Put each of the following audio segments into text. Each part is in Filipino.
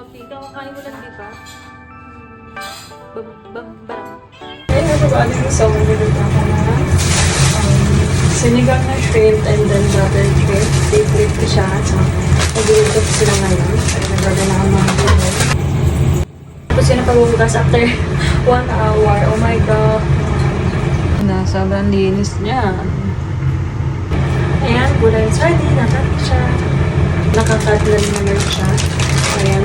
coffee. Kakakain mo lang, di ba? Bam. Hey everybody, so magluluto ako na sinigang na shrimp and then buttered shrimp. Favorite ko siya. So, magluluto ko sila ngayon. So, nagbaga na ako mga tubig. Tapos yun na pagbubukas after 1 hour. Oh my God. Sobrang linis niya. Ayan, gulay and sardine. Nakat siya. Nakakadlan naman siya. Ayan.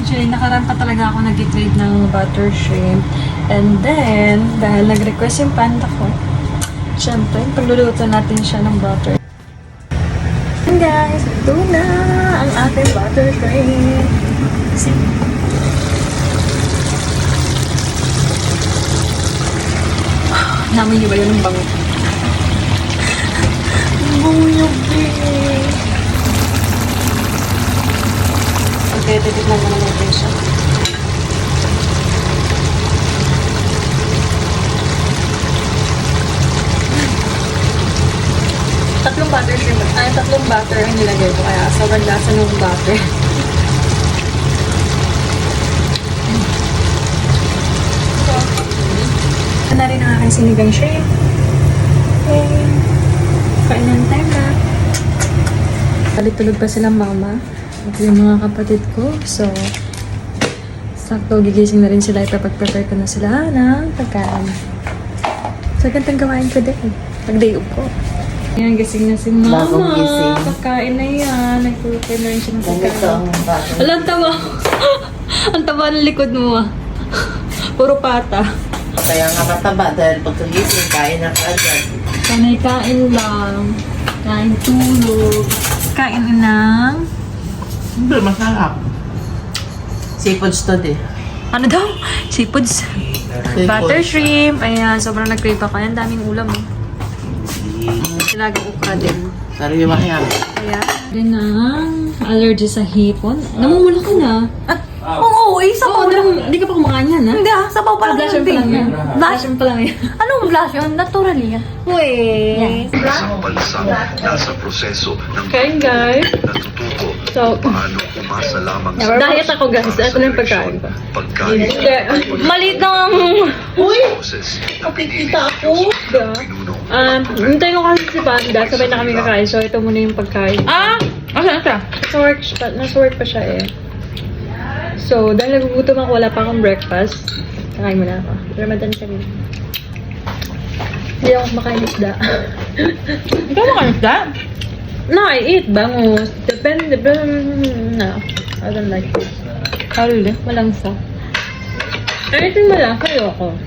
Actually, nakaraan pa talaga ako nag-trade ng butter shrimp. And then, dahil nag-request yung panda ko, syempre, pagluluto natin siya ng butter. And guys, ito na ang ating butter shrimp. See? Namin niyo ba yun ang bango? Buyog eh. Okay, titignan mo naman natin siya. Tatlong butter shrimp. Tatlong butter ang nilagay ko. Kaya sobrang lasa ng butter. Ito na rin ang aking sinigang shrimp. Okay. Kainan time na. Tulog pa silang mama. At yung mga kapatid ko. So, sakto gigising na rin sila. Ipapag-prepare ko na sila ng pagkain. So, gantang gawain ko din. Pag-day off ko. Ayan, gising na si mama. Bagong gising. Pagkain na yan. Nag-prepare na rin siya ng pagkain. Ganito ang bago. Alam, ang taba. Ang taba ng likod mo ah. Puro pata. Kaya nga mataba dahil pagkagising, kain na kaagad. Sanay kain lang. Kain tulog. Kain ng... Hindi, masarap. Seafoods to di. Ano daw? Seafoods. Butter shrimp. Ayan, sobrang nag-crave ako. Ayan, daming ulam eh. Silagang ukra din. Sariwa yan. Kaya, din ang allergy sa hipon. Namumula ka na. Oo, sabaw lang. Hindi ka pa kumakain yan, ha? Hindi sabaw pa lang Blush pa lang yan. Blush pa lang yan. Anong blush yun? Natural yan. Uy. Isang bansa nasa proseso ng Kain, guys. natututo So, paano umasa lamang diet ako, guys. Ito na yung pagkain ko. pagkain Maliit lang. process na Kita ako. pinuno. Hintayin ko kasi si Panda. Sabay na kami kakain. So, ito muna yung pagkain. Asan siya? Nasa work pa siya eh. So, dahil nagugutom ako, wala pa akong breakfast. Kakain muna ako. Ramadan kami. Hindi ako kumakain isda. Ikaw makain isda? No, I eat bangus. Depende. No, I don't like it. Karuli. Malangsa. Anything malasa, ayoko.